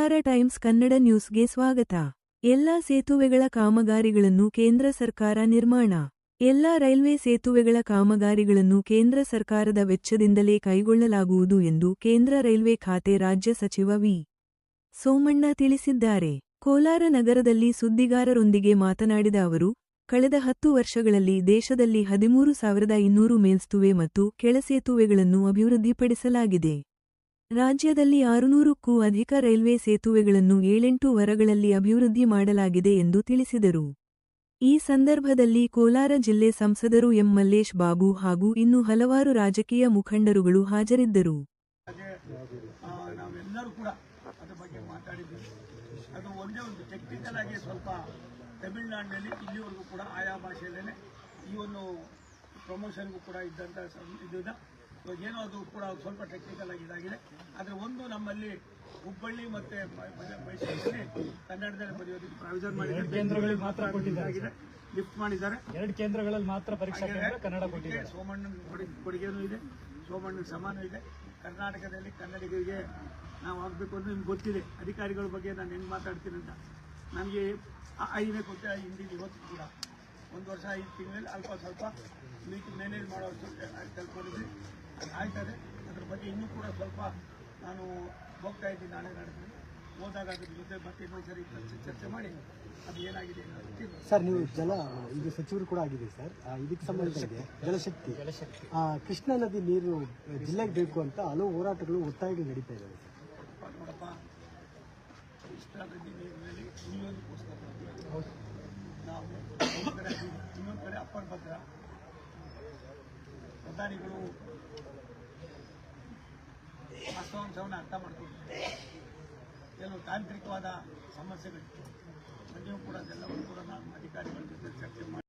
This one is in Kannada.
ಕೋಲಾರ ಟೈಮ್ಸ್ ಕನ್ನಡ ನ್ಯೂಸ್ಗೆ ಸ್ವಾಗತ. ಎಲ್ಲಾ ಸೇತುವೆಗಳ ಕಾಮಗಾರಿಗಳನ್ನು ಕೇಂದ್ರ ಸರ್ಕಾರ ನಿರ್ಮಾಣ. ಎಲ್ಲಾ ರೈಲ್ವೆ ಸೇತುವೆಗಳ ಕಾಮಗಾರಿಗಳನ್ನು ಕೇಂದ್ರ ಸರ್ಕಾರದ ವೆಚ್ಚದಿಂದಲೇ ಕೈಗೊಳ್ಳಲಾಗುವುದು ಎಂದು ಕೇಂದ್ರ ರೈಲ್ವೆ ಖಾತೆ ರಾಜ್ಯ ಸಚಿವ ವಿ. ಸೋಮಣ್ಣ ತಿಳಿಸಿದ್ದಾರೆ. ಕೋಲಾರ ನಗರದಲ್ಲಿ ಸುದ್ದಿಗಾರರೊಂದಿಗೆ ಮಾತನಾಡಿದ ಅವರು, ಕಳೆದ 10 ವರ್ಷಗಳಲ್ಲಿ ದೇಶದಲ್ಲಿ 13,200 ಮೇಲ್ಸೇತುವೆ ಮತ್ತು ಕೆಳಸೇತುವೆಗಳನ್ನು ಅಭಿವೃದ್ಧಿಪಡಿಸಲಾಗಿದೆ. ರಾಜ್ಯದಲ್ಲಿ 600ಕ್ಕೂ ಅಧಿಕ ರೈಲ್ವೆ ಸೇತುವೆಗಳನ್ನು 7-8 ವರ್ಷಗಳಲ್ಲಿ ಅಭಿವೃದ್ಧಿ ಮಾಡಲಾಗಿದೆ ಎಂದು ತಿಳಿಸಿದರು. ಈ ಸಂದರ್ಭದಲ್ಲಿ ಕೋಲಾರ ಜಿಲ್ಲೆ ಸಂಸದರು ಎಂ. ಮಲ್ಲೇಶ್ ಬಾಬು ಹಾಗೂ ಇನ್ನೂ ಹಲವಾರು ರಾಜಕೀಯ ಮುಖಂಡರುಗಳು ಹಾಜರಿದ್ದರು. ನಾವೆಲ್ಲರೂ ಕೂಡ ಅದರ ಬಗ್ಗೆ ಮಾತಾಡಿದ್ದೀವಿ. ಅದು ಒಂದೇ ಒಂದು ಟೆಕ್ನಿಕಲ್ ಆಗಿ ಸ್ವಲ್ಪ ತಮಿಳುನಾಡಿನಲ್ಲಿ ಇಲ್ಲಿವರೆಗೂ ಕೂಡ ಆಯಾ ಭಾಷೆಯಲ್ಲೇ ಈ ಒಂದು ಪ್ರಮೋಷನ್ಗೂ ಕೂಡ ಇದ್ದಂಥ ಇದನ್ನ ಏನೋ ಅದು ಕೂಡ ಸ್ವಲ್ಪ ಟೆಕ್ನಿಕಲ್ ಆಗಿ ಇದಾಗಿದೆ. ಆದರೆ ಒಂದು ನಮ್ಮಲ್ಲಿ ಹುಬ್ಬಳ್ಳಿ ಮತ್ತು ಮೈಸೂರಿನಲ್ಲಿ ಕನ್ನಡದಲ್ಲಿ ಬರೆಯೋದಕ್ಕೆ ಪ್ರಾವಿಷನ್ ಮಾಡಿದ್ದಾರೆ. ಕೇಂದ್ರಗಳಿಗೆ ಮಾತ್ರ ಕೊಟ್ಟಿದ್ದಾರೆ, ಲಿಫ್ಟ್ ಮಾಡಿದ್ದಾರೆ. 2 ಕೇಂದ್ರಗಳಲ್ಲಿ ಮಾತ್ರ ಪರೀಕ್ಷಾ ಕೇಂದ್ರ ಕನ್ನಡ ಕೊಟ್ಟಿದ್ದಾರೆ. ಸೋಮಣ್ಣನ ಕೊಡುಗೆನೂ ಇದೆ, ಸೋಮಣ್ಣನ ಸಮಾನ ಇದೆ. ಕರ್ನಾಟಕದಲ್ಲಿ ಕನ್ನಡಿಗರಿಗೆ ನಾವು ಆಗಬೇಕು ಅಂತ ನಿಮ್ಗೆ ಗೊತ್ತಿದೆ. ಅಧಿಕಾರಿಗಳ ಬಗ್ಗೆ ನಾನು ಹೆಂಗೆ ಮಾತಾಡ್ತೀನಿ ಅಂತ ನನಗೆ ಐದೇ ಕೊಟ್ಟೆ. ಹಿಂದಿ ಇವತ್ತು ಕೂಡ 1 ವರ್ಷ 5 ತಿಂಗಳಲ್ಲಿ ಅಲ್ಪ ಸ್ವಲ್ಪ ಮೇನೇಜ್ ಮಾಡೋಷ್ಟು ಕಲ್ತ್ಕೊಂಡಿದ್ವಿ. ಅದು ಆಯ್ತದೆ. ಅದ್ರ ಬಗ್ಗೆ ಇನ್ನೂ ಕೂಡ ಸ್ವಲ್ಪ ನಾನು ಹೋಗ್ತಾ ಇದ್ದೀನಿ. ನಾಳೆ ನಡೆದು ಹೋದಾಗ ಅದ್ರ ಜೊತೆ ಮತ್ತೆ ಇನ್ನೊಂದು ಸರಿ ಚರ್ಚೆ ಮಾಡಿ ಅದು ಏನಾಗಿದೆ ಸರ್. ನೀವು ಇದು ಸಚಿವರು ಕೂಡ ಆಗಿದೆ ಸರ್. ಇದಕ್ಕೆ ಸಂಬಂಧ ಇದೆ ಜಲಶಕ್ತಿ. ಕೃಷ್ಣಾ ನದಿ ನೀರು ಜಿಲ್ಲೆಗೆ ಬೇಕು ಅಂತ ಹಲವು ಹೋರಾಟಗಳು ಒತ್ತಾಯಗಳು ನಡೀತಾ ಇದ್ದಾವೆ ಸರ್. ನೋಡಪ್ಪ, ಕೃಷ್ಣಾ ನದಿ ನೀರಿನಲ್ಲಿ ನೀರೊಂದಕ್ಕೋಸ್ಕರ ನಾವು ಇನ್ನೊಂದು ಕಡೆ ಅಪ್ಪರ್ ಭದ್ರ ಪ್ರಧಾನಿಗಳು ವಾಸ್ತವಾಂಶವನ್ನು ಅರ್ಥ ಮಾಡ್ಕೊಂಡಿದ್ದಾರೆ. ಕೆಲವು ತಾಂತ್ರಿಕವಾದ ಸಮಸ್ಯೆಗಳಿತ್ತು. ನೀವು ಕೂಡ ಅದೆಲ್ಲವೂ ಕೂಡ ನಾನು ಅಧಿಕಾರಿಗಳ ಜೊತೆ ಚರ್ಚೆ ಮಾಡಿ